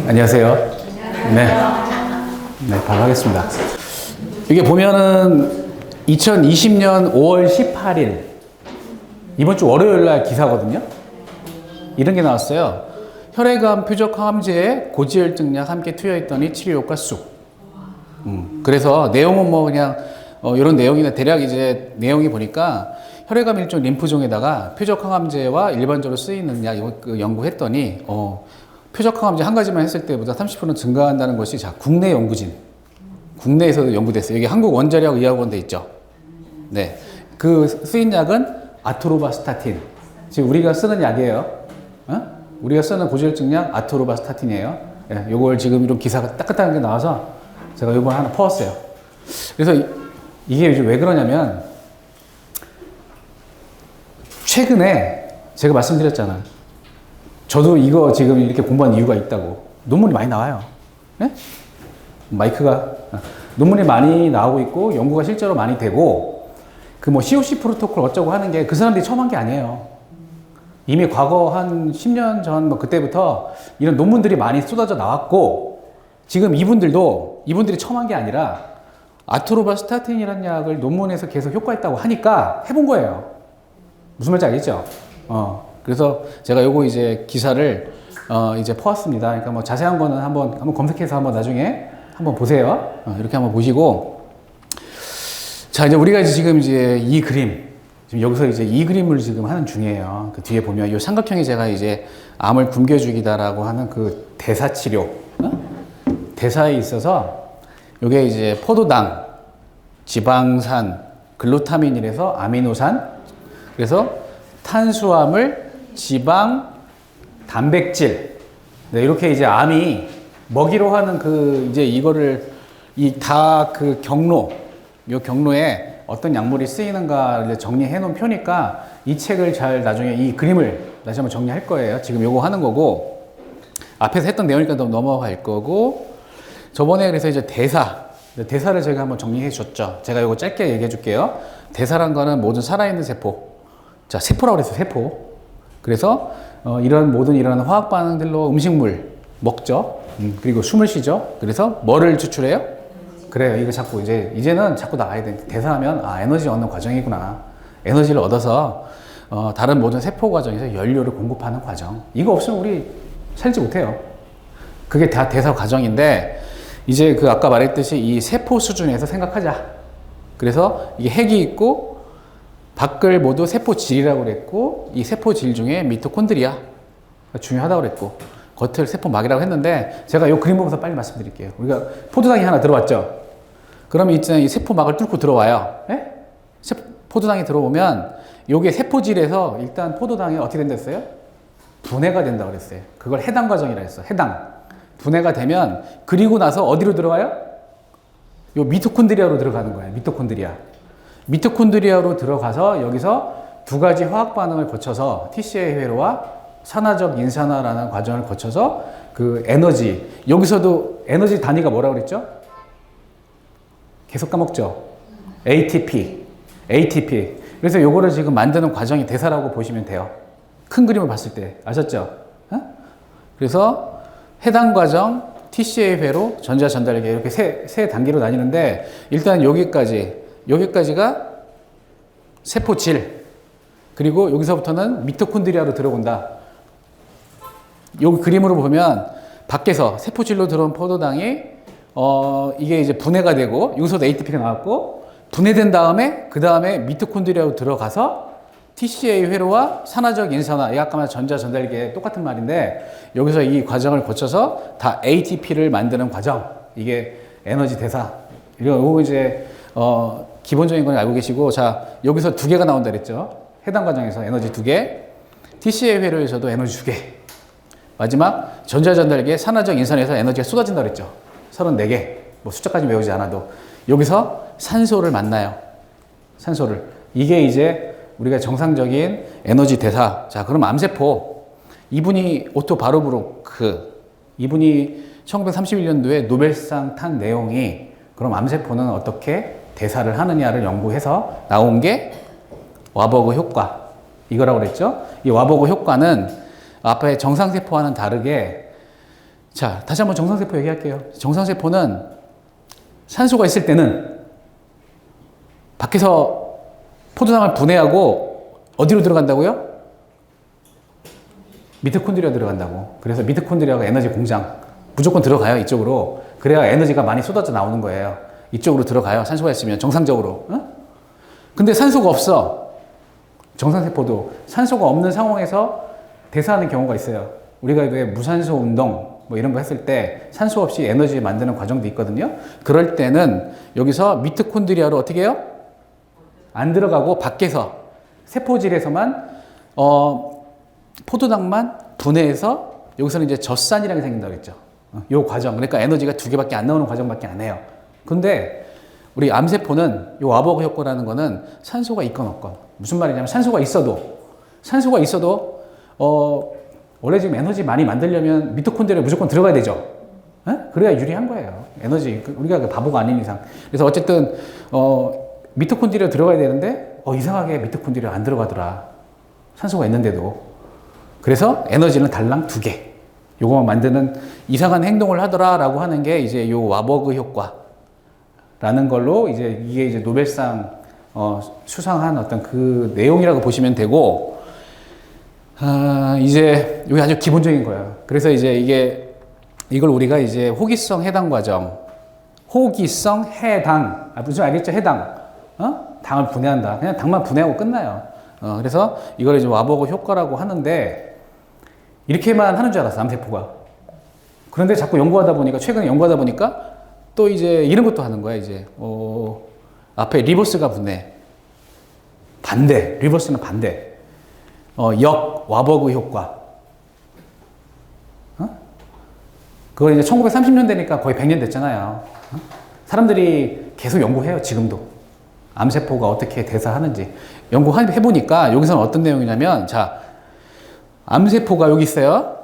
안녕하세요. 네. 네, 바로 하겠습니다. 이게 보면은 2020년 5월 18일, 이번 주 월요일 날 기사거든요. 이런 게 나왔어요. 혈액암 표적 항암제에 고지혈증약 함께 투여했더니 치료 효과 쑥. 그래서 내용은 뭐 그냥 이런 내용이나 대략 이제 내용이 보니까 혈액암 일종 림프종에다가 표적 항암제와 일반적으로 쓰이는 약 연구했더니 표적 항암제 한 가지만 했을 때보다 30% 증가한다는 것이 자 국내 연구진, 국내에서도 연구됐어요. 여기 한국 원자력 의학원대 있죠. 네, 그 쓰인 약은 아토로바스타틴. 지금 우리가 쓰는 약이에요. 우리가 쓰는 고지혈증약 아토로바스타틴이에요. 네, 요걸 지금 이런 기사가 따끈따끈하게 나와서 제가 요번 하나 퍼왔어요. 그래서 이게 요즘 왜 그러냐면 최근에 제가 말씀드렸잖아. 저도 이거 지금 이렇게 공부한 이유가 있다고. 논문이 많이 나와요. 네? 마이크가 논문이 많이 나오고 있고 연구가 실제로 많이 되고 그 뭐 COC 프로토콜 어쩌고 하는 게 그 사람들이 처음 한 게 아니에요. 이미 과거 한 10년 전 뭐 그때부터 이런 논문들이 많이 쏟아져 나왔고 지금 이분들이 처음 한 게 아니라 아토로바스타틴이라는 약을 논문에서 계속 효과있다고 하니까 해본 거예요. 무슨 말인지 알겠죠? 그래서 제가 요거 이제 기사를 이제 퍼왔습니다. 그러니까 뭐 자세한 거는 한번 검색해서 한번 나중에 한번 보세요. 이렇게 한번 보시고. 자, 이제 우리가 지금 이제 이 그림, 지금 여기서 이제 이 그림을 지금 하는 중이에요. 그 뒤에 보면 이 삼각형이 제가 이제 암을 굶겨 죽이다라고 하는 그 대사 치료, 대사에 있어서 요게 이제 포도당, 지방산, 글루타민이라서 아미노산, 그래서 탄수화물, 지방, 단백질. 네, 이렇게 이제 암이 먹이로 하는 그 이제 이거를 다 그 요 경로에 어떤 약물이 쓰이는가 정리해 놓은 표니까 이 책을 잘 나중에 이 그림을 다시 한번 정리할 거예요. 지금 요거 하는 거고 앞에서 했던 내용이니까 넘어갈 거고 저번에 그래서 이제 대사를 제가 한번 정리해 줬죠. 제가 요거 짧게 얘기해 줄게요. 대사란 거는 모든 살아있는 세포. 자, 세포라고 그랬어요. 세포. 그래서 이런 모든 일어나는 화학 반응들로 음식물 먹죠. 그리고 숨을 쉬죠. 그래서 뭐를 추출해요? 그래요. 이거 자꾸 이제는 자꾸 나와야 돼. 대사하면 에너지 얻는 과정이구나. 에너지를 얻어서 다른 모든 세포 과정에서 연료를 공급하는 과정. 이거 없으면 우리 살지 못해요. 그게 다 대사 과정인데 이제 그 아까 말했듯이 이 세포 수준에서 생각하자. 그래서 이게 핵이 있고 밖을 모두 세포질이라고 그랬고 이 세포질 중에 미토콘드리아 중요하다고 그랬고 겉을 세포막이라고 했는데 제가 이 그림 보면서 빨리 말씀드릴게요. 우리가 포도당이 하나 들어왔죠. 그러면 이 세포막을 뚫고 들어와요. 예? 포도당이 들어오면 요게 세포질에서 일단 포도당이 어떻게 된다 했어요? 분해가 된다고 그랬어요. 그걸 해당 과정이라 했어. 해당. 분해가 되면 그리고 나서 어디로 들어가요? 요 미토콘드리아로 들어가는 거예요. 미토콘드리아로 들어가서 여기서 두 가지 화학 반응을 거쳐서 TCA 회로와 산화적 인산화라는 과정을 거쳐서 그 에너지, 여기서도 에너지 단위가 뭐라고 그랬죠? 계속 까먹죠? ATP. 그래서 요거를 지금 만드는 과정이 대사라고 보시면 돼요. 큰 그림을 봤을 때. 아셨죠? 그래서 해당 과정, TCA 회로, 전자 전달계 이렇게 세 단계로 나뉘는데 일단 여기까지가 세포질. 그리고 여기서부터는 미토콘드리아로 들어온다. 요 그림으로 보면 밖에서 세포질로 들어온 포도당이 이게 이제 분해가 되고 여기서도 ATP가 나왔고 분해된 다음에 그 다음에 미토콘드리아로 들어가서 TCA 회로와 산화적 인산화, 아까 말한 전자 전달계 똑같은 말인데 여기서 이 과정을 거쳐서 다 ATP를 만드는 과정. 이게 에너지 대사. 이거 이제 기본적인 건 알고 계시고 자 여기서 두 개가 나온다 그랬죠. 해당 과정에서 에너지 두 개, TCA 회로에서도 에너지 두 개. 마지막 전자전달계 산화적 인산에서 에너지가 쏟아진다 그랬죠. 34개. 뭐 숫자까지 외우지 않아도 여기서 산소를 만나요. 산소를. 이게 이제 우리가 정상적인 에너지 대사. 자, 그럼 암세포. 이분이 오토 바로브루크. 이분이 1931년도에 노벨상 탄 내용이 그럼 암세포는 어떻게 대사를 하느냐를 연구해서 나온 게 와버그 효과. 이거라고 그랬죠. 이 와버그 효과는 앞에 정상세포와는 다르게 자, 다시 한번 정상세포 얘기할게요. 정상세포는 산소가 있을 때는 밖에서 포도당을 분해하고 어디로 들어간다고요? 미토콘드리아 들어간다고. 그래서 미토콘드리아가 에너지 공장 무조건 들어가요, 이쪽으로. 그래야 에너지가 많이 쏟아져 나오는 거예요. 이쪽으로 들어가요, 산소가 있으면 정상적으로. 어? 근데 산소가 없어. 정상세포도 산소가 없는 상황에서 대사하는 경우가 있어요. 우리가 왜 무산소 운동 뭐 이런 거 했을 때 산소 없이 에너지 만드는 과정도 있거든요. 그럴 때는 여기서 미토콘드리아로 어떻게 해요? 안 들어가고 밖에서 세포질에서만 포도당만 분해해서 여기서는 이제 젖산이라는 게 생긴다고 했죠. 요 과정. 그러니까 에너지가 2개밖에 안 나오는 과정밖에 안 해요. 근데 우리 암세포는 요 와버그 효과라는 거는 산소가 있건 없건. 무슨 말이냐면 산소가 있어도 원래 지금 에너지 많이 만들려면 미토콘드리아 무조건 들어가야 되죠. 에? 그래야 유리한 거예요. 에너지. 우리가 바보가 아닌 이상. 그래서 어쨌든 미토콘드리아 들어가야 되는데 이상하게 미토콘드리아 안 들어가더라. 산소가 있는데도. 그래서 에너지는 달랑 2개. 요거만 만드는 이상한 행동을 하더라라고 하는 게 이제 요 와버그 효과라는 걸로 이게 이제 노벨상 수상한 어떤 그 내용이라고 보시면 되고, 이제 이게 아주 기본적인 거예요. 그래서 이제 이걸 우리가 이제 호기성 해당 과정, 호기성 해당, 무슨 알겠죠? 해당, 당을 분해한다. 그냥 당만 분해하고 끝나요. 그래서 이걸 이제 와버그 효과라고 하는데 이렇게만 하는 줄 알았어, 암세포가. 그런데 자꾸 최근에 연구하다 보니까 또 이제 이런 것도 하는 거야, 이제. 앞에 리버스가 분해. 리버스는 반대. 역 와버그 효과. 그거 이제 1930년대니까 거의 100년 됐잖아요. 사람들이 계속 연구해요, 지금도. 암세포가 어떻게 대사하는지. 연구해보니까 여기서는 어떤 내용이냐면, 자, 암세포가 여기 있어요.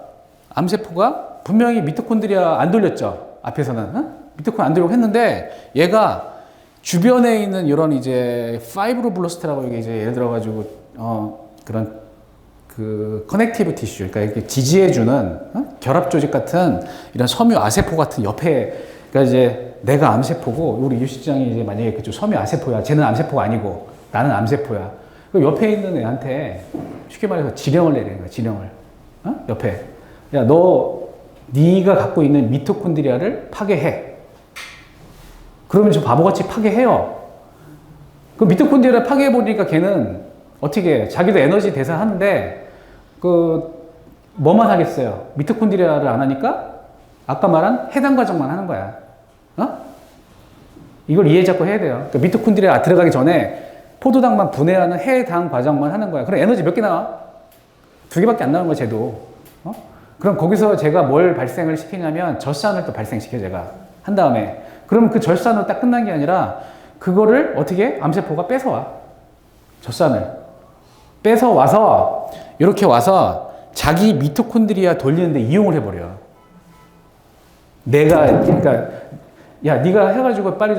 암세포가 분명히 미토콘드리아 안 돌렸죠. 앞에서는. 미토콘드리아 안 돌리고 했는데, 얘가 주변에 있는 이런 이제 파이브로블라스트라고 이게 이제 예를 들어가지고, 그런 그 커넥티브 티슈, 그러니까 이렇게 지지해주는 결합 조직 같은 이런 섬유 아세포 같은 옆에, 그러니까 이제 내가 암세포고 우리 유 실장이 이제 만약에 그쪽 섬유 아세포야. 쟤는 암세포가 아니고 나는 암세포야. 그 옆에 있는 애한테 쉽게 말해서 지령을 내리는 거야. 지령을. 옆에 야, 네가 갖고 있는 미토콘드리아를 파괴해. 그러면 저 바보같이 파괴해요. 그 미토콘드리아를 파괴해버리니까 걔는 어떻게 해? 자기도 에너지 대사하는데 뭐만 하겠어요? 미토콘드리아를 안 하니까 아까 말한 해당 과정만 하는 거야. 이걸 이해 잡고 해야 돼요. 그러니까 미토콘드리아 들어가기 전에 포도당만 분해하는 해당 과정만 하는 거야. 그럼 에너지 몇 개 나와? 2개밖에 안 나오는 거야, 쟤도. 그럼 거기서 제가 뭘 발생을 시키냐면 젖산을 또 발생시켜, 제가. 한 다음에. 그러면 그 젖산으로 딱 끝난 게 아니라 그거를 어떻게 암세포가 뺏어와. 젖산을. 뺏어와서 이렇게 와서 자기 미토콘드리아 돌리는데 이용을 해버려. 그러니까 야, 네가 해가지고 빨리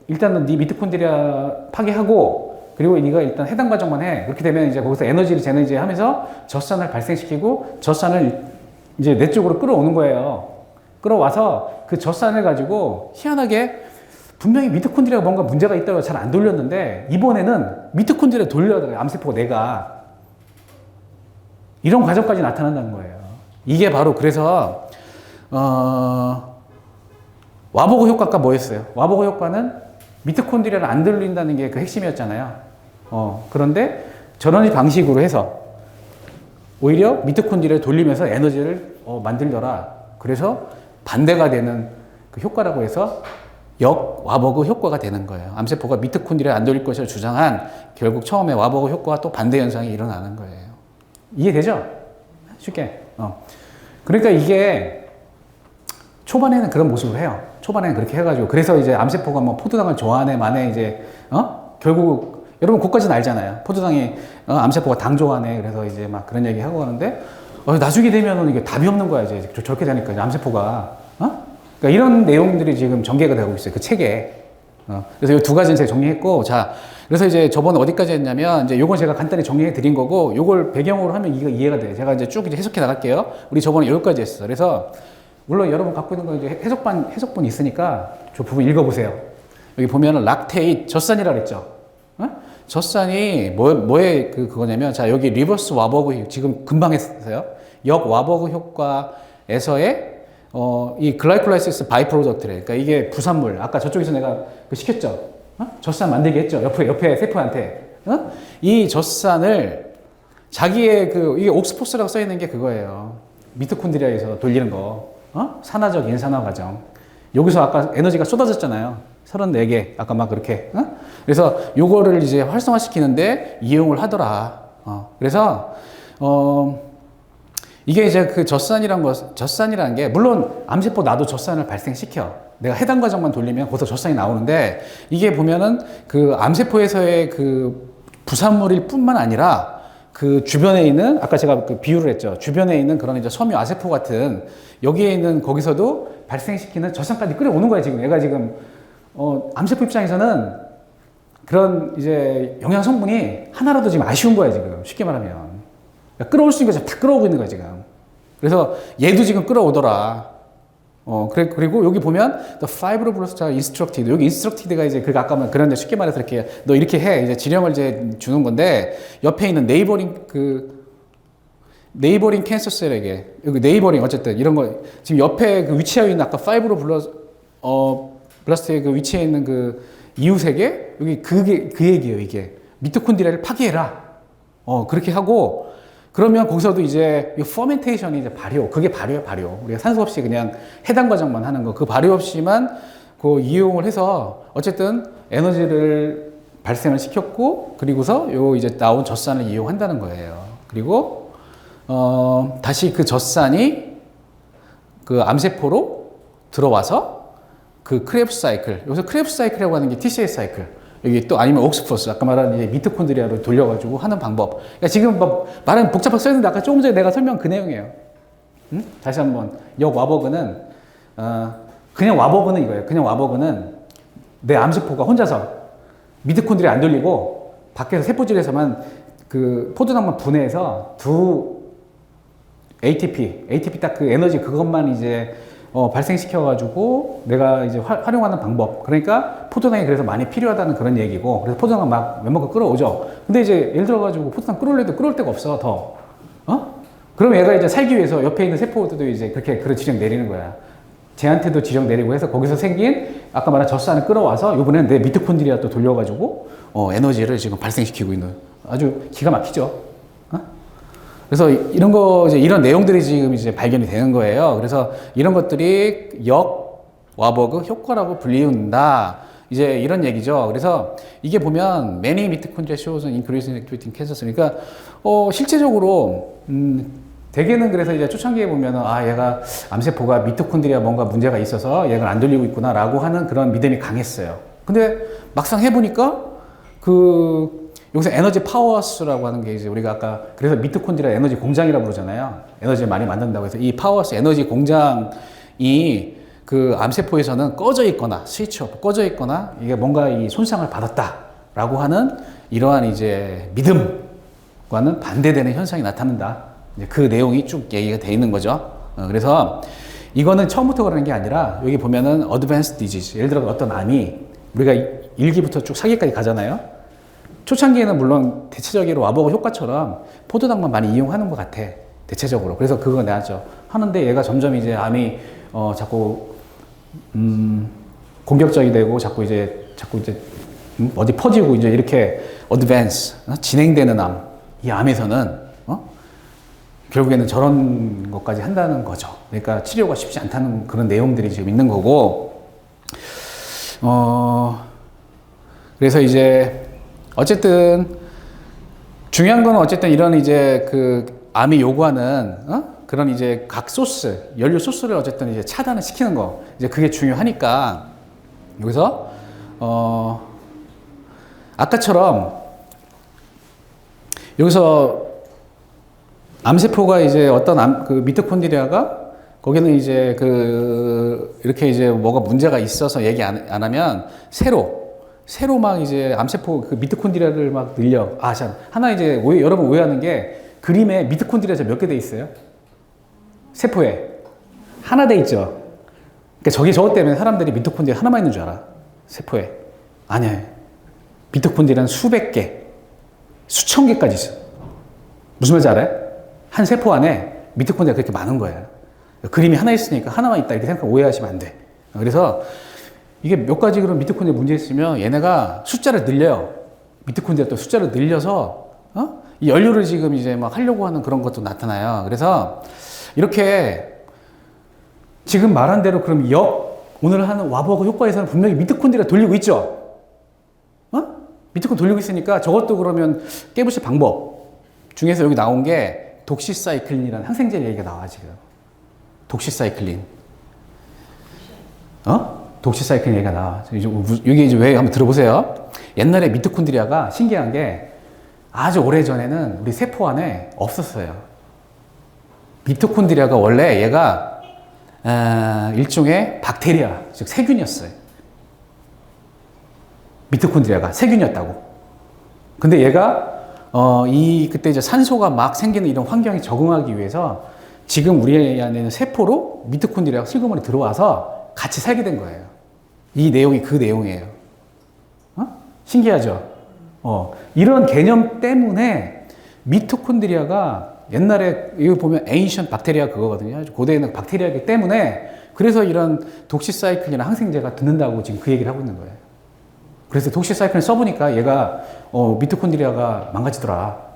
일단은 네 미토콘드리아 파괴하고 그리고 네가 일단 해당 과정만 해. 그렇게 되면 이제 거기서 에너지를 쟤는 이제 하면서 젖산을 발생시키고 젖산을 이제 내 쪽으로 끌어오는 거예요. 끌어와서 그 젖산을 가지고 희한하게 분명히 미토콘드리아가 뭔가 문제가 있다고 잘 안 돌렸는데 이번에는 미토콘드리아 돌려야 암세포가 내가 이런 과정까지 나타난다는 거예요. 이게 바로 그래서 와버그 효과가 뭐였어요? 와버그 효과는 미토콘드리아를 안 돌린다는 게 그 핵심이었잖아요. 그런데 저런 방식으로 해서 오히려 미토콘드리아를 돌리면서 에너지를 만들더라. 그래서 반대가 되는 그 효과라고 해서 와버그 효과가 되는 거예요. 암세포가 미토콘드리아를 안 돌릴 것을 주장한 결국 처음에 와버그 효과와 또 반대 현상이 일어나는 거예요. 이해되죠? 쉽게. 그러니까 이게 초반에는 그런 모습을 해요. 초반에는 그렇게 해가지고. 그래서 이제 암세포가 뭐 포도당을 좋아하네, 마네, 이제, 결국, 여러분 그것까지는 알잖아요. 포도당이, 암세포가 당 좋아하네. 그래서 이제 막 그런 얘기 하고 하는데, 나중에 되면은 이게 답이 없는 거야. 이제 저렇게 되니까, 이제 암세포가. 그러니까 이런 내용들이 지금 전개가 되고 있어요. 그 책에. 그래서 이 2가지는 제가 정리했고, 자, 그래서 이제 저번에 어디까지 했냐면, 이제 요건 제가 간단히 정리해 드린 거고, 요걸 배경으로 하면 이거 이해가 돼요. 제가 이제 쭉 이제 해석해 나갈게요. 우리 저번에 여기까지 했어. 그래서 물론 여러분 갖고 있는 거 이제 해석본이 있으니까 저 부분 읽어보세요. 여기 보면은 락테이트, 젖산이라고 그랬죠. 어? 젖산이 뭐의 그거냐면, 자, 여기 리버스 와버그, 지금 금방 했어요. 역 와버그 효과에서의, 이 글라이콜라이시스 바이 프로덕트래. 그러니까 이게 부산물. 아까 저쪽에서 내가 시켰죠. 젖산 만들게 했죠. 옆에 세포한테. 이 젖산을 자기의 이게 옥스포스라고 써 있는 게 그거예요. 미토콘드리아에서 돌리는 거. 산화적 인산화 과정. 여기서 아까 에너지가 쏟아졌잖아요. 34개. 아까 막 그렇게. 그래서 요거를 이제 활성화시키는데 이용을 하더라. 그래서, 이게 이제 젖산이라는 게, 물론 암세포 나도 젖산을 발생시켜. 내가 해당 과정만 돌리면 거기서 젖산이 나오는데, 이게 보면은 암세포에서의 부산물일 뿐만 아니라 그 주변에 있는, 아까 제가 비유를 했죠. 주변에 있는 그런 이제 섬유 아세포 같은, 여기에 있는 거기서도 발생시키는 젖산까지 끌어오는 거야, 지금. 얘가 지금, 암세포 입장에서는 그런 이제 영양 성분이 하나라도 지금 아쉬운 거야, 지금. 쉽게 말하면. 그러니까 끌어올 수 있는 거 다 끌어오고 있는 거야, 지금. 그래서 얘도 지금 끌어오더라. 그리고 여기 보면, the fibroblast are instructed. 여기 instructed가 이제, 아까 그런데 쉽게 말해서 이렇게, 너 이렇게 해. 이제 지령을 이제 주는 건데, 옆에 있는 네이버링 캔서 셀에게, 여기 네이버링, 어쨌든 이런 거, 지금 옆에 위치하고 있는 아까 블라스트의 위치해 있는 이웃에게, 여기 그 얘기예요, 이게. 미토콘드리아를 파괴해라. 그렇게 하고, 그러면 거기서도 이제 이 퍼멘테이션이 이제 그게 발효야, 발효. 우리가 산소 없이 그냥 해당 과정만 하는 거. 그 발효 없이만 이용을 해서 어쨌든 에너지를 발생을 시켰고, 그리고서 이제 나온 젖산을 이용한다는 거예요. 그리고, 다시 그 젖산이 암세포로 들어와서 크레프스 사이클. 여기서 크레프스 사이클이라고 하는 게 TCA 사이클. 여기 또 아니면 옥스포스, 아까 말한 이제 미토콘드리아로 돌려가지고 하는 방법. 그러니까 지금 말은 복잡하게 써있는데 아까 조금 전에 내가 설명 그 내용이에요. 다시 한번. 와버그는, 그냥 와버그는 이거예요. 그냥 와버그는 내 암세포가 혼자서 미토콘드리아 안 돌리고 밖에서 세포질에서만 포도당만 분해해서 ATP 딱 에너지 그것만 이제 발생시켜가지고 내가 이제 활용하는 방법. 그러니까 포도당이 그래서 많이 필요하다는 그런 얘기고, 그래서 포도당 막 웬만큼 끌어오죠. 근데 이제 예를 들어가지고 포도당 끌어올래도 끌어올 데가 없어, 더. 그럼 얘가 이제 살기 위해서 옆에 있는 세포들도 이제 그런 지령 내리는 거야. 쟤한테도 지령 내리고 해서 거기서 생긴 아까 말한 젖산을 끌어와서 이번에는 내 미토콘드리아 또 돌려가지고 에너지를 지금 발생시키고 있는 아주 기가 막히죠. 그래서 이런 내용들이 지금 이제 발견이 되는 거예요. 그래서 이런 것들이 와버그 효과라고 불리운다. 이제 이런 얘기죠. 그래서 이게 보면 many mitochondria shows an increase in activity in cancers. 그러니까 실제적으로 대개는 그래서 이제 초창기에 보면은 얘가 암세포가 미토콘드리아 뭔가 문제가 있어서 얘가 안 돌리고 있구나라고 하는 그런 믿음이 강했어요. 근데 막상 해보니까 여기서 에너지 파워하우스라고 하는 게 이제 우리가 아까 그래서 미토콘드리아 에너지 공장이라고 그러잖아요. 에너지를 많이 만든다고 해서 이 파워하우스 에너지 공장이 암세포에서는 꺼져 있거나 스위치 오프 꺼져 있거나 이게 뭔가 이 손상을 받았다라고 하는 이러한 이제 믿음과는 반대되는 현상이 나타난다. 이제 그 내용이 쭉 얘기가 돼 있는 거죠. 그래서 이거는 처음부터 그러는 게 아니라 여기 보면은 어드밴스드 디지즈. 예를 들어 어떤 암이 우리가 1기부터 쭉 4기까지 가잖아요. 초창기에는 물론 대체적으로 와버그 효과처럼 포도당만 많이 이용하는 것 같아. 대체적으로. 그래서 그거 나죠. 하는데 얘가 점점 이제 암이 자꾸 공격적이 되고 자꾸 이제 어디 퍼지고 이제 이렇게 어드밴스 진행되는 암. 이 암에서는 결국에는 저런 것까지 한다는 거죠. 그러니까 치료가 쉽지 않다는 그런 내용들이 지금 있는 거고. 그래서 이제 어쨌든 중요한 건 어쨌든 이런 이제 암이 요구하는 그런 이제 각 소스, 연료 소스를 어쨌든 이제 차단을 시키는 거. 이제 그게 중요하니까 여기서 아까처럼 여기서 암세포가 이제 어떤 미토콘드리아가 거기는 이제 이렇게 이제 뭐가 문제가 있어서 얘기 안 하면 새로 막 이제 암세포 미토콘드리아를 막 늘려. 하나 이제 여러분 오해하는 게 그림에 미토콘드리아 몇 개 돼 있어요? 세포에 하나 돼 있죠. 그러니까 저것 때문에 사람들이 미토콘드리아 하나만 있는 줄 알아. 세포에. 아니야. 미토콘드리아는 수백 개, 수천 개까지 있어. 무슨 말인지 알아요? 한 세포 안에 미토콘드리아가 그렇게 많은 거예요. 그림이 하나 있으니까 하나만 있다 이렇게 생각하고 오해하시면 안 돼. 그래서 이게 몇 가지 그런 미토콘드리아 문제 있으면 얘네가 숫자를 늘려요. 미토콘드리아 또 숫자를 늘려서 이 연료를 지금 이제 막 하려고 하는 그런 것도 나타나요. 그래서 이렇게 지금 말한 대로 그럼 오늘 하는 와버그 효과에서는 분명히 미토콘드리아 돌리고 있죠. 미토콘 돌리고 있으니까 저것도 그러면 깨부실 방법 중에서 여기 나온 게 독시사이클린이라는 항생제 얘기가 나와 지금. 독시사이클린. 독시사이클린 얘기가 나와. 이게 이제 왜 한번 들어보세요. 옛날에 미토콘드리아가 신기한 게 아주 오래 전에는 우리 세포 안에 없었어요. 미토콘드리아가 원래 얘가 일종의 박테리아, 즉 세균이었어요. 미토콘드리아가 세균이었다고. 근데 얘가 그때 이제 산소가 막 생기는 이런 환경에 적응하기 위해서 지금 우리 안에는 세포로 미토콘드리아가 슬그머니 들어와서 같이 살게 된 거예요. 이 내용이 그 내용이에요. 신기하죠? 이런 개념 때문에 미토콘드리아가 옛날에 이거 보면 에인션 박테리아 그거거든요. 고대에는 박테리아이기 때문에 그래서 이런 독시사이클이나 항생제가 듣는다고 지금 그 얘기를 하고 있는 거예요. 그래서 독시사이클을 써보니까 얘가 미토콘드리아가 망가지더라.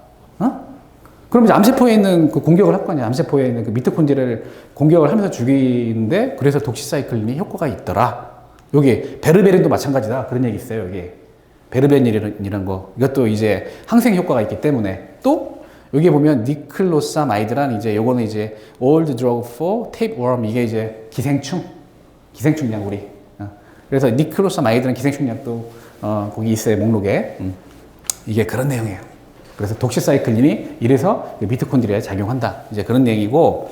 그럼 이제 암세포에 있는 그 공격을 할 거 아니야. 암세포에 있는 그 미토콘드리아를 공격을 하면서 죽이는데 그래서 독시사이클린이 효과가 있더라. 여기 베르베린도 마찬가지다. 그런 얘기 있어요. 여기 베르베린이라는 거. 이것도 이제 항생 효과가 있기 때문에 또 여기 보면 니클로사마이드란 이제 요거는 이제 old drug for tapeworm 이게 이제 기생충약 우리. 그래서 니클로사마이드란 기생충약도 거기 있어요 목록에. 이게 그런 내용이에요. 그래서 독시사이클린이 이래서 미토콘드리아에 작용한다. 이제 그런 얘기고.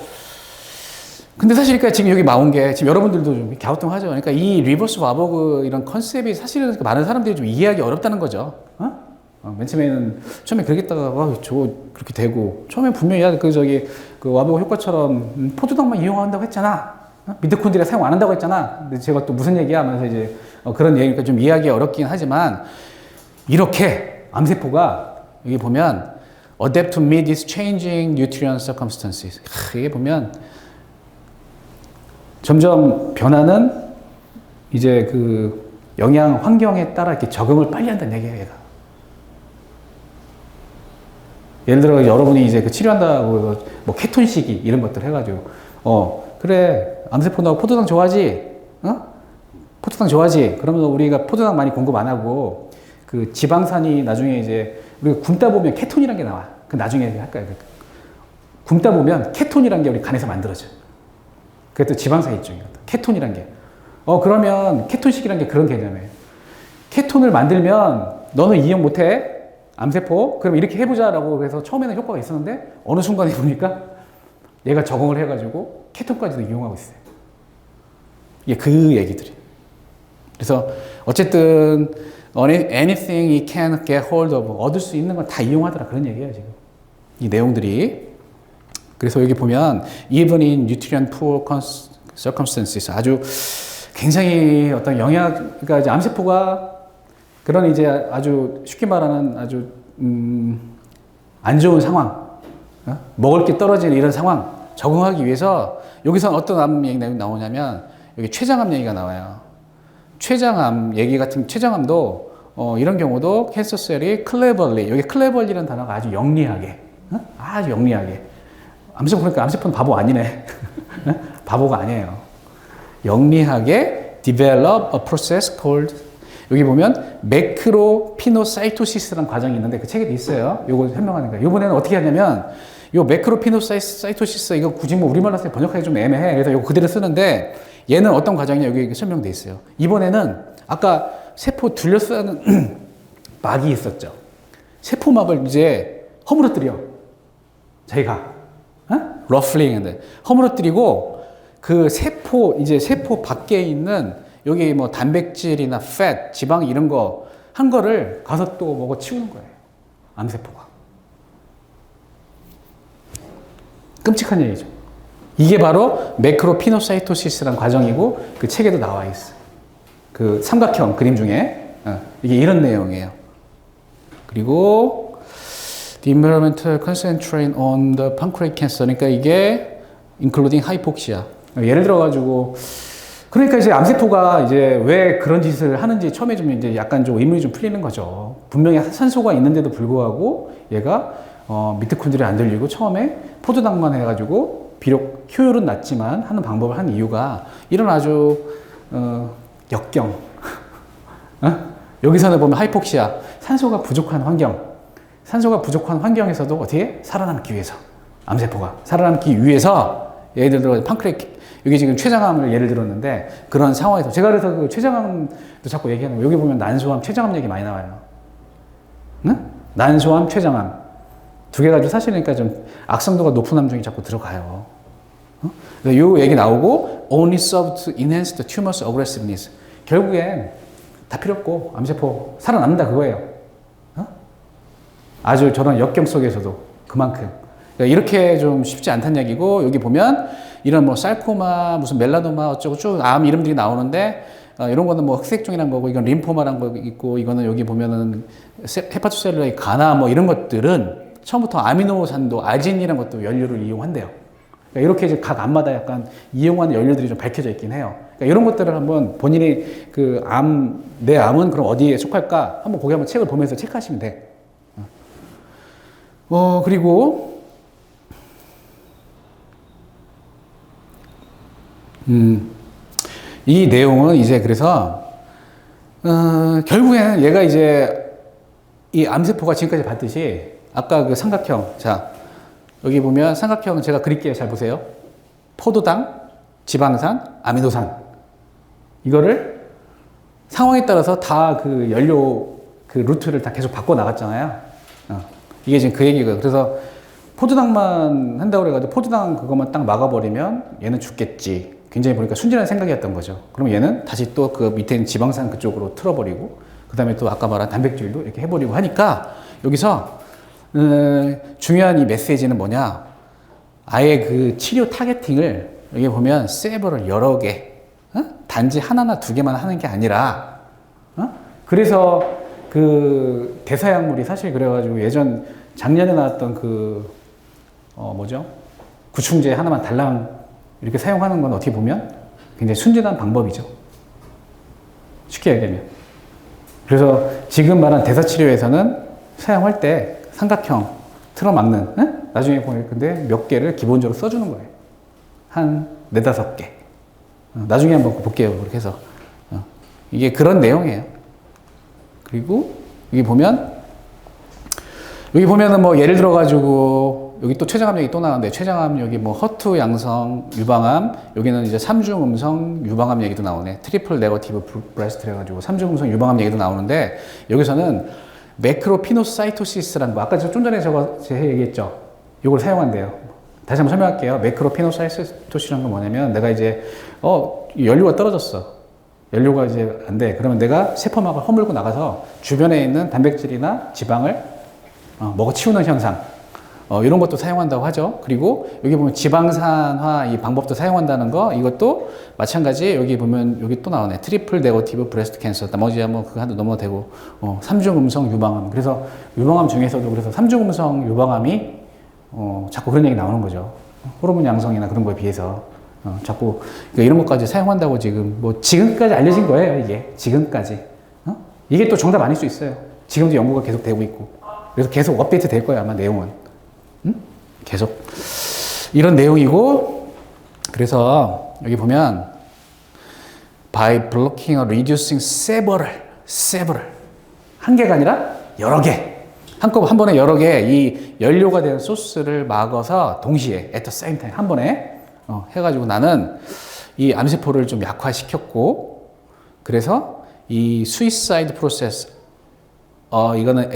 근데 사실 그러니까 지금 여기 나온 게 지금 여러분들도 좀 갸우뚱하죠. 그러니까 이 리버스 와버그 이런 컨셉이 사실은 많은 사람들이 좀 이해하기 어렵다는 거죠. 맨 처음에 그러겠다가 저거 그렇게 되고 처음에 분명히 그 와버그 효과처럼 포도당만 이용한다고 했잖아. 미토콘드리아 사용 안 한다고 했잖아. 근데 제가 또 무슨 얘기야 하면서 이제 그런 얘기니까 좀 이해하기 어렵긴 하지만 이렇게 암세포가 여기 보면 adapt to meet these changing nutrient circumstances. 이게 보면 점점 변하는 이제 그 영양 환경에 따라 이렇게 적응을 빨리 한다는 얘기예요, 얘가. 예를 들어 여러분이 이제 그 치료한다고 뭐 케톤식이 이런 것들 해가지고 그래 암세포 너 포도당 좋아하지? 포도당 좋아하지? 그러면 우리가 포도당 많이 공급 안 하고 그 지방산이 나중에 이제 우리가 굶다 보면 케톤이라는 게 나와. 그 나중에 할까요? 굶다 보면 케톤이라는 게 우리 간에서 만들어져. 그게 또 지방산 있죠. 케톤이라는 게. 그러면 케톤식이라는 게 그런 개념이에요. 케톤을 만들면 너는 이용 못해? 암세포? 그럼 이렇게 해보자라고 그래서 처음에는 효과가 있었는데 어느 순간에 보니까 얘가 적응을 해가지고 케톤까지도 이용하고 있어요. 이게 그 얘기들이. 그래서 어쨌든 anything he can get hold of 얻을 수 있는 걸 다 이용하더라 그런 얘기예요 지금 이 내용들이. 그래서 여기 보면 even in nutrient poor circumstances 아주 굉장히 어떤 그러니까 이제 암세포가 그런 이제 아주 쉽게 말하는 아주 안 좋은 상황, 먹을 게 떨어지는 이런 상황 적응하기 위해서 여기서 어떤 얘기 나오냐면 여기 췌장암 얘기가 나와요. 췌장암 얘기 같은 췌장암도 이런 경우도 캔서셀이 클레벌리 여기 클레벌리라는 단어가 아주 영리하게 아주 영리하게 암세포 그러니까 암세포는 바보 아니네. 바보가 아니에요. 영리하게 develop a process called 여기 보면 매크로피노사이토시스라는 과정이 있는데 그 책에도 있어요. 요거 설명하는 거예요. 이번에는 어떻게 하냐면 요 매크로피노사이토시스 이거 굳이 뭐 우리말로 번역하기 좀 애매해. 그래서 이거 그대로 쓰는데 얘는 어떤 과정이냐 여기 설명돼 있어요. 이번에는 아까 세포 둘러싸는 막이 있었죠. 세포막을 이제 허물어뜨려. 저희가 러플링인데 허물어뜨리고 그 세포 밖에 있는 여기 뭐 단백질이나 팻, 지방 이런 거 한 거를 가서 또 먹어 치우는 거예요. 암세포가. 끔찍한 얘기죠. 이게 바로 매크로피노사이토시스라는 과정이고 그 책에도 나와 있어요. 그 삼각형 그림 중에 이게 이런 내용이에요. 그리고 the environmental concentrate on the pancreatic cancer. 그러니까 이게 including hypoxia. 예를 들어가지고 그러니까 이제 암세포가 이제 왜 그런 짓을 하는지 처음에 좀 이제 약간 좀 의문이 좀 풀리는 거죠. 분명히 산소가 있는데도 불구하고 얘가 미토콘드리아 안 들리고 처음에 포도당만 해가지고 비록 효율은 낮지만 하는 방법을 한 이유가 이런 아주 역경. 여기서는 보면 하이폭시아, 산소가 부족한 환경. 산소가 부족한 환경에서도 어떻게 살아남기 위해서 암세포가 살아남기 위해서 예를 들어 판크레이틱 여기 지금 췌장암을 예를 들었는데 그런 상황에서 제가 그래서 그 췌장암도 자꾸 얘기하는 거 여기 보면 난소암, 췌장암 얘기 많이 나와요. 응? 난소암, 췌장암 두 개 가지고 사실 그러니까 좀 악성도가 높은 암 중에 자꾸 들어가요. 이 얘기 나오고 only serve to enhance the tumor's aggressiveness. 결국엔 다 필요 없고 암세포 살아남는다 그거예요. 아주 저런 역경 속에서도 그만큼 이렇게 좀 쉽지 않다는 얘기고 여기 보면 이런 뭐 살코마 무슨 멜라노마 어쩌고 쭉 암 이름들이 나오는데 이런 거는 뭐 흑색종이란 거고 이건 림포마란 거 있고 이거는 여기 보면은 헤파토셀룰라의 가나 뭐 이런 것들은 처음부터 아미노산도 아진이라는 것도 연료를 이용한대요. 그러니까 이렇게 이제 각 암마다 약간 이용하는 연료들이 좀 밝혀져 있긴 해요. 그러니까 이런 것들을 한번 본인이 그 내 암은 그럼 어디에 속할까 한번 거기 한번 책을 보면서 체크하시면 돼. 그리고 이 내용은 이제 그래서 결국에는 얘가 이제 이 암세포가 지금까지 봤듯이 아까 그 삼각형 자 여기 보면 삼각형 제가 그릴게요. 잘 보세요. 포도당, 지방산, 아미노산 이거를 상황에 따라서 다 그 연료 그 루트를 다 계속 바꿔 나갔잖아요. 이게 지금 그 얘기가 그래서 포도당만 한다고 그래가지고 포도당 그것만 딱 막아버리면 얘는 죽겠지. 굉장히 보니까 순진한 생각이었던 거죠. 그럼 얘는 다시 또 그 밑에 있는 지방산 그쪽으로 틀어버리고 그 다음에 또 아까 말한 단백질도 이렇게 해버리고 하니까 여기서 중요한 이 메시지는 뭐냐 아예 그 치료 타겟팅을 여기 보면 세버를 여러 개 단지 하나나 두 개만 하는 게 아니라 그래서 그 대사약물이 사실 그래가지고 예전 작년에 나왔던 그 뭐죠 구충제 하나만 달랑 이렇게 사용하는 건 어떻게 보면 굉장히 순진한 방법이죠. 쉽게 얘기하면. 그래서 지금 말한 대사치료에서는 사용할 때 삼각형 틀어막는 나중에 보낼 건데 몇 개를 기본적으로 써주는 거예요. 한 4-5개. 나중에 한번 볼게요. 그렇게 해서. 이게 그런 내용이에요. 그리고 여기 보면은 뭐 예를 들어가지고 여기 또 췌장암 얘기 또 나오는데 췌장암 여기 뭐 허투 양성 유방암 여기는 이제 3중 음성 유방암 얘기도 나오네. 트리플 네거티브 브레스트 해가지고 3중 음성 유방암 얘기도 나오는데 여기서는 매크로피노사이토시스라는 거 아까 좀 전에 제가 얘기했죠. 이걸 사용한대요. 다시 한번 설명할게요. 매크로피노사이토시스라는 건 뭐냐면 내가 이제 연료가 떨어졌어. 연료가 이제 안 돼. 그러면 내가 세포막을 허물고 나가서 주변에 있는 단백질이나 지방을 먹어치우는 현상. 이런 것도 사용한다고 하죠. 그리고 여기 보면 지방산화 이 방법도 사용한다는 거 이것도 마찬가지 여기 보면 여기 또 나오네. 트리플 네거티브 브레스트 캔서 나머지 한번 그거 하도 넘어도 되고 3중 음성 유방암 그래서 유방암 중에서도 그래서 3중 음성 유방암이 자꾸 그런 얘기 나오는 거죠. 호르몬 양성이나 그런 거에 비해서 자꾸 그러니까 이런 것까지 사용한다고 지금 뭐 지금까지 알려진 거예요. 이게 지금까지 이게 또 정답 아닐 수 있어요. 지금도 연구가 계속 되고 있고 그래서 계속 업데이트 될 거예요. 아마 내용은 계속 이런 내용이고 그래서 여기 보면 by blocking or reducing several 한 개가 아니라 여러 개 한 번에 여러 개 이 연료가 되는 소스를 막아서 동시에 at the same time 한 번에 해가지고 나는 이 암세포를 좀 약화시켰고 그래서 이 suicide process 이거는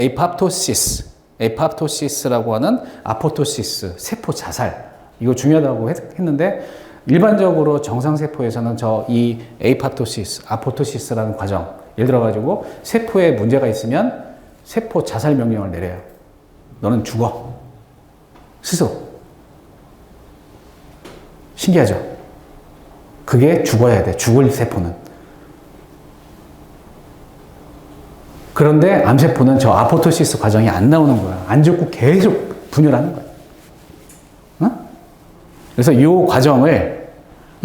에파토시스라고 하는 아포토시스, 세포 자살. 이거 중요하다고 했는데, 일반적으로 정상세포에서는 이 에파토시스, 아포토시스라는 과정. 예를 들어가지고, 세포에 문제가 있으면 세포 자살 명령을 내려요. 너는 죽어. 스스로. 신기하죠? 그게 죽어야 돼. 죽을 세포는. 그런데 암세포는 저 아포토시스 과정이 안 나오는 거야. 안 죽고 계속 분열하는 거야. 어? 그래서 이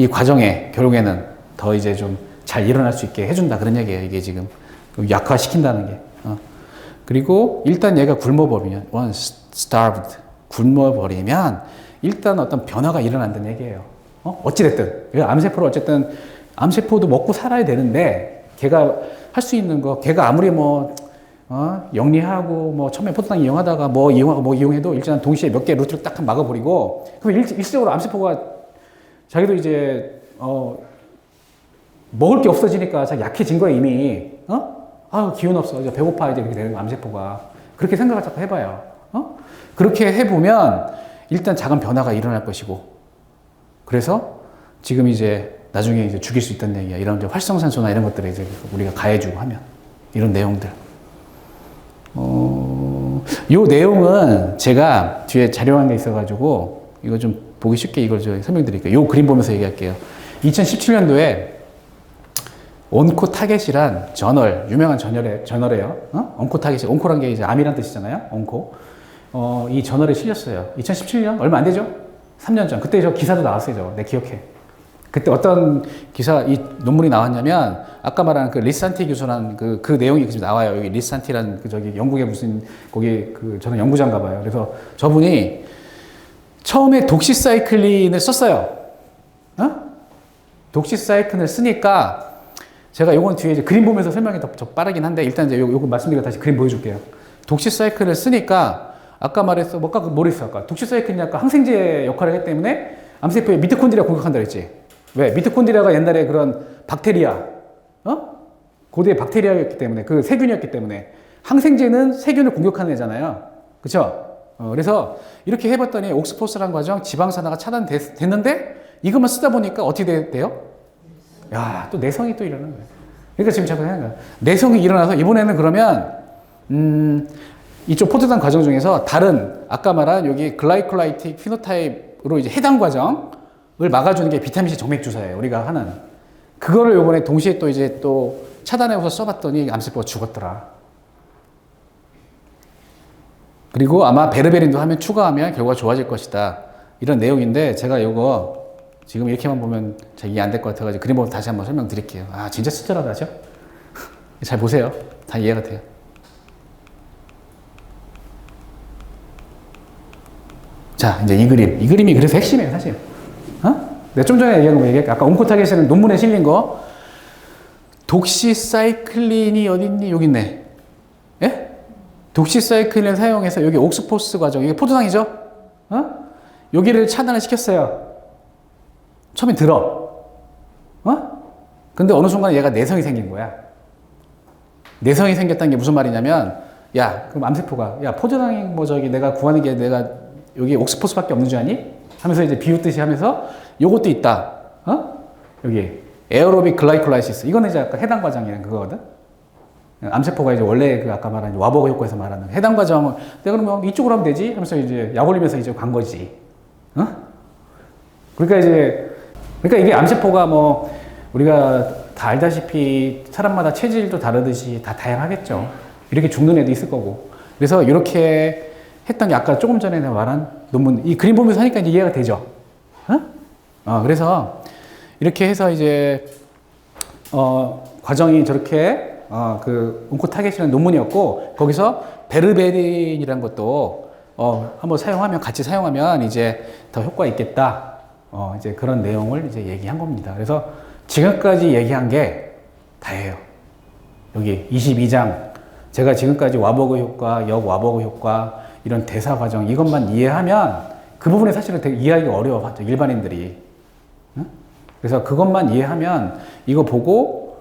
과정에 결국에는 더 이제 좀 잘 일어날 수 있게 해준다. 그런 얘기예요. 이게 지금 약화시킨다는 게. 그리고 일단 얘가 굶어버리면, starved. 굶어버리면 일단 어떤 변화가 일어난다는 얘기예요. 어찌됐든. 암세포를 어쨌든, 암세포도 먹고 살아야 되는데, 걔가 할 수 있는 거, 걔가 아무리 영리하고, 처음에 포도당 이용하다가 이용해도 일단 동시에 몇 개 루트를 딱 막아버리고, 그럼 일시적으로 암세포가 자기도 이제, 먹을 게 없어지니까 자기 약해진 거야, 이미. 기운 없어. 이제 배고파. 이제 이렇게 되는 거, 암세포가. 그렇게 생각을 자꾸 해봐요. 그렇게 해보면 일단 작은 변화가 일어날 것이고, 그래서 지금 이제 나중에 이제 죽일 수 있다는 얘기야. 이런 이제 활성산소나 이런 것들을 이제 우리가 가해주고 하면. 이런 내용들. 요 내용은 제가 뒤에 자료한 게 있어가지고, 이거 좀 보기 쉽게 이걸 좀 설명드릴게요. 요 그림 보면서 얘기할게요. 2017년도에 온코 타겟이란 유명한 저널이에요. 온코 타겟이, 온코란 게 이제 암이란 뜻이잖아요. 온코. 이 저널에 실렸어요. 2017년? 얼마 안 되죠? 3년 전. 그때 저 기사도 나왔어요. 내가 기억해. 그때 어떤 이 논문이 나왔냐면, 아까 말한 그 리산티 교수란 그 내용이 지금 나와요. 여기 리산티란 영국의 무슨, 저는 연구자인가 봐요. 그래서 저분이 처음에 독시사이클린을 썼어요. 독시사이클린을 쓰니까, 제가 요건 뒤에 이제 그림 보면서 설명이 더 빠르긴 한데, 일단 이제 요거 말씀드리고 다시 그림 보여줄게요. 독시사이클을 쓰니까, 아까 말했어, 아까 독시사이클이 아까 항생제 역할을 하기 때문에 암세포에 미토콘드리아 공격한다 그랬지. 왜? 미토콘드리아가 옛날에 그런 박테리아, 고대의 박테리아였기 때문에, 그 세균이었기 때문에, 항생제는 세균을 공격하는 애잖아요. 그쵸? 그래서 이렇게 해봤더니 옥스포스라는 과정, 지방산화가 차단됐는데, 이것만 쓰다 보니까 어떻게 돼요? 야, 또 내성이 또 일어나는 거예요. 그러니까 지금 자꾸 하는 거야. 내성이 일어나서 이번에는 그러면, 이쪽 포도당 과정 중에서 다른, 아까 말한 여기 글라이콜라이틱 피노타입으로 이제 해당 과정을 막아주는 게 비타민C 정맥주사예요. 우리가 하는. 그거를 요번에 동시에 또 이제 또 차단해서 써봤더니 암세포가 죽었더라. 그리고 아마 베르베린도 추가하면 결과가 좋아질 것이다. 이런 내용인데, 제가 요거 지금 이렇게만 보면 잘 이해 안 될 것 같아가지고 그림 보고 다시 한번 설명드릴게요. 진짜 친절하다죠? 잘 보세요. 다 이해가 돼요. 자, 이제 이 그림이 그래서 핵심이에요, 사실. 내가 좀 전에 얘기한 거 얘기할게. 아까 온코타겟에는 논문에 실린 거, 독시사이클린이 어딨니? 여기 있네. 예? 독시사이클린을 사용해서 여기 옥스포스 과정, 이게 포도당이죠? 여기를 차단을 시켰어요. 처음에 근데 어느 순간 얘가 내성이 생긴 거야. 내성이 생겼다는 게 무슨 말이냐면, 야, 그럼 암세포가, 야, 포도당이 내가 구하는 게 내가 여기 옥스포스밖에 없는 줄 아니? 하면서 이제 비웃듯이 하면서 요것도 있다. 여기 에어로빅 글라이콜라이시스. 이거는 이제 아까 해당 과정이란 그거거든. 암세포가 이제 원래 그 아까 말한 와버그 효과에서 말하는 해당 과정을 내가 그러면 이쪽으로 하면 되지? 하면서 이제 약 올리면서 이제 간 거지. 그러니까 이게 암세포가 우리가 다 알다시피 사람마다 체질도 다르듯이 다 다양하겠죠. 이렇게 죽는 애도 있을 거고. 그래서 이렇게 했던 게 아까 조금 전에 내가 말한 논문, 이 그림 보면서 하니까 이제 이해가 되죠. 그래서 이렇게 해서 이제, 과정이 저렇게, 온코 타겟이라는 논문이었고, 거기서 베르베린이라는 것도, 한번 같이 사용하면 이제 더 효과가 있겠다. 이제 그런 내용을 이제 얘기한 겁니다. 그래서 지금까지 얘기한 게 다예요. 여기 22장. 제가 지금까지 와버그 효과, 역와버그 효과, 이런 대사 과정, 이것만 이해하면 그 부분에 사실은 되게 이해하기가 어려워. 일반인들이. 그래서 그것만 이해하면 이거 보고,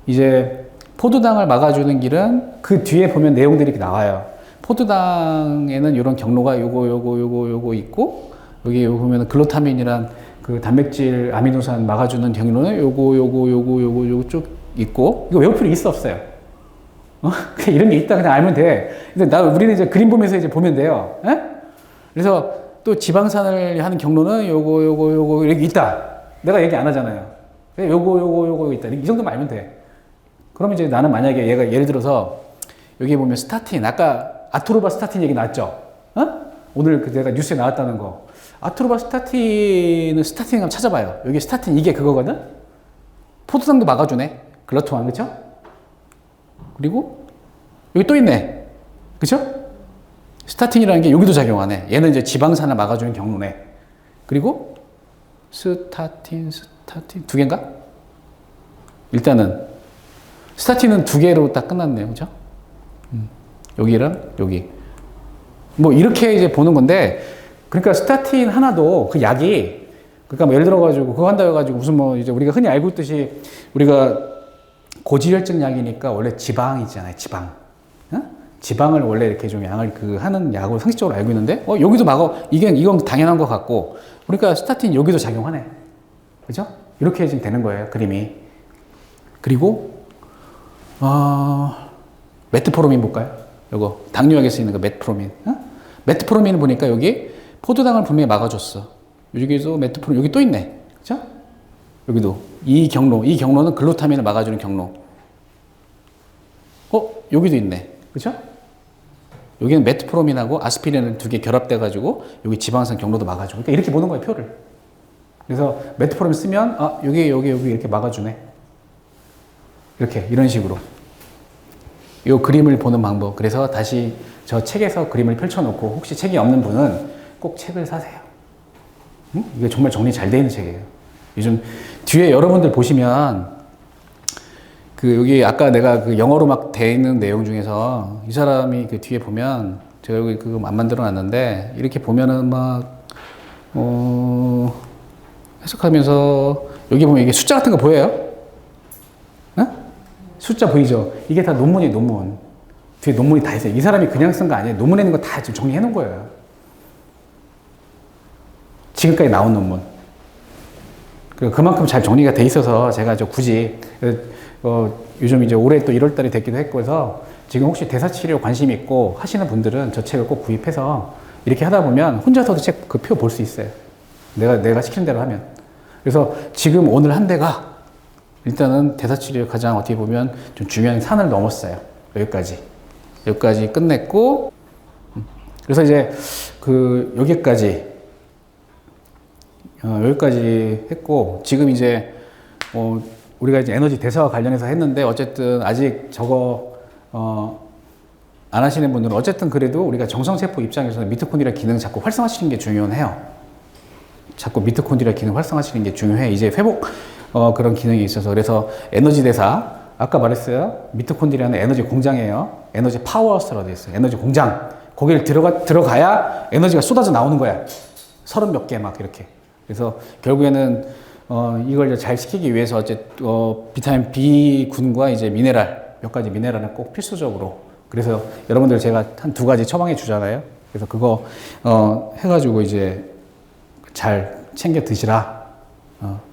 이제 포도당을 막아주는 길은 그 뒤에 보면 내용들이 이렇게 나와요. 포도당에는 이런 경로가 요거 있고, 여기 보면 글루타민이란 그 단백질 아미노산 막아주는 경로는 요거 쭉 있고, 이거 외울 필요 있어 없어요? 그냥 이런 게 있다 그냥 알면 돼. 근데 우리는 이제 그림 보면서 이제 보면 돼요. 에? 그래서 또 지방산을 하는 경로는 요거 이렇게 있다. 내가 얘기 안 하잖아요. 요거 있다. 이 정도만 알면 돼. 그럼 이제 나는 만약에 얘가 예를 들어서 여기 보면 스타틴, 아까 아토르바스타틴 얘기 나왔죠? 어? 오늘 그 내가 뉴스에 나왔다는 거. 아토르바스타틴은 스타틴 한번 찾아봐요. 여기 스타틴 이게 그거거든? 포도당도 막아주네. 글루타민, 그쵸? 그리고 여기 또 있네. 그쵸? 스타틴이라는 게 여기도 작용하네. 얘는 이제 지방산을 막아주는 경로네. 그리고 스타틴 두 개인가? 일단은 스타틴은 두 개로 딱 끝났네요. 그죠? 여기랑 여기. 뭐 이렇게 이제 보는 건데, 그러니까 스타틴 하나도 그 약이, 그러니까 뭐 예를 들어가지고 그거 한다 해가지고 무슨 뭐 이제 우리가 흔히 알고 있듯이 우리가 고지혈증 약이니까 원래 지방이잖아요. 지방. 어? 지방을 원래 이렇게 좀 양을 그 하는 약으로 상식적으로 알고 있는데, 여기도 막어. 이건 당연한 것 같고, 그러니까 스타틴 여기도 작용하네. 그죠? 이렇게 지금 되는 거예요. 그림이. 그리고, 메트포르민 볼까요? 요거. 당뇨약에 쓰이는 거 메트포르민. 메트포르민을 보니까 여기 포도당을 분명히 막아줬어. 여기도 메트포르민, 여기 또 있네. 그죠? 여기도. 이 경로는 글루타민을 막아주는 경로. 여기도 있네. 그죠? 여기는 메트포르민하고 아스피린을 두 개 결합돼가지고 여기 지방산 경로도 막아주고. 그러니까 이렇게 보는 거예요, 표를. 그래서 메트포르민 쓰면, 여기 이렇게 막아주네. 이렇게, 이런 식으로. 이 그림을 보는 방법. 그래서 다시 저 책에서 그림을 펼쳐놓고 혹시 책이 없는 분은 꼭 책을 사세요. 응? 이게 정말 정리 잘 되어 있는 책이에요. 요즘 뒤에 여러분들 보시면 그 여기 아까 내가 그 영어로 막 돼 있는 내용 중에서 이 사람이 그 뒤에 보면 제가 여기 그거 안 만들어 놨는데 이렇게 보면은 막 해석하면서 여기 보면 이게 숫자 같은 거 보여요? 숫자 보이죠? 이게 다 논문이에요, 논문. 뒤에 논문이 다 있어요. 이 사람이 그냥 쓴 거 아니에요. 논문에 있는 거 다 지금 정리해 놓은 거예요. 지금까지 나온 논문. 그만큼 잘 정리가 돼 있어서 제가 굳이, 요즘 이제 올해 또 1월 달이 됐기도 했고 해서 지금 혹시 대사치료 관심 있고 하시는 분들은 저 책을 꼭 구입해서 이렇게 하다 보면 혼자서도 책 그 표 볼 수 있어요. 내가 시키는 대로 하면. 그래서 지금 오늘 한 대가 일단은 대사치료 가장 어떻게 보면 좀 중요한 산을 넘었어요. 여기까지 끝냈고, 그래서 이제 여기까지 했고, 지금 이제 우리가 이제 에너지 대사와 관련해서 했는데 어쨌든 아직 저거 안 하시는 분들은 어쨌든 그래도 우리가 정성세포 입장에서는 미토콘드리아 기능 자꾸 활성화시키는 게 중요해요. 자꾸 미토콘드리아 기능 활성화시키는 게 중요해. 이제 회복 그런 기능이 있어서. 그래서 에너지 대사, 아까 말했어요. 미토콘드리아는 에너지 공장이에요. 에너지 파워하우스라고 되어 있어요. 에너지 공장. 거기를 들어가야 에너지가 쏟아져 나오는 거야. 30몇 개 막 이렇게. 그래서 결국에는 이걸 잘 시키기 위해서 비타민 B군과 이제 미네랄, 몇 가지 미네랄은 꼭 필수적으로. 그래서 여러분들 제가 한 2가지 처방해 주잖아요. 그래서 그거 해가지고 이제 잘 챙겨 드시라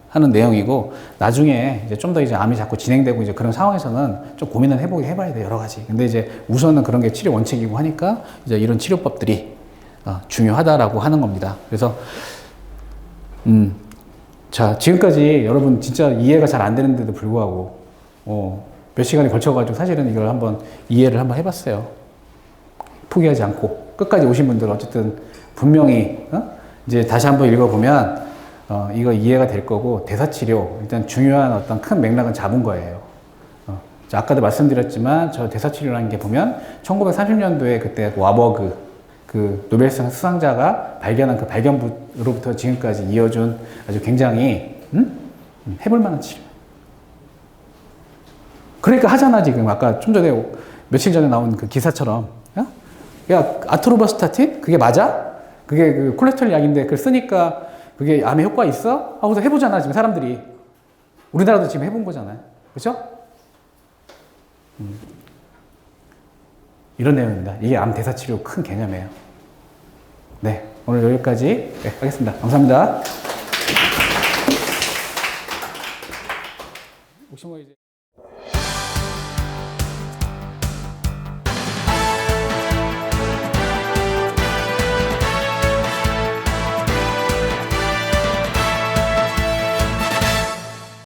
하는 내용이고, 나중에 이제 좀 더 이제 암이 자꾸 진행되고 이제 그런 상황에서는 좀 고민을 해봐야 돼, 여러 가지. 근데 이제 우선은 그런 게 치료 원칙이고 하니까 이제 이런 치료법들이 중요하다라고 하는 겁니다. 그래서 자, 지금까지 여러분 진짜 이해가 잘 안 되는데도 불구하고 몇 시간에 걸쳐가지고 사실은 이걸 한번 이해를 한번 해봤어요. 포기하지 않고 끝까지 오신 분들 어쨌든 분명히 이제 다시 한번 읽어보면 이거 이해가 될 거고, 대사치료 일단 중요한 어떤 큰 맥락은 잡은 거예요. 아까도 말씀드렸지만 저 대사치료라는 게 보면 1930년도에 그때 와버그 그 노벨상 수상자가 발견한 그 발견부로부터 지금까지 이어준 아주 굉장히 해볼 만한 치료. 그러니까 하잖아 지금. 아까 좀 전에 며칠 전에 나온 그 기사처럼, 야 아토르바스타틴 그게 맞아? 그게 그 콜레스테롤 약인데 그걸 쓰니까 그게 암에 효과 있어? 하고서 해보잖아 지금 사람들이. 우리나라도 지금 해본 거잖아요. 그렇죠? 이런 내용입니다. 이게 암 대사치료 큰 개념이에요. 네, 오늘 여기까지 하겠습니다. 감사합니다. 혹시 뭐 이제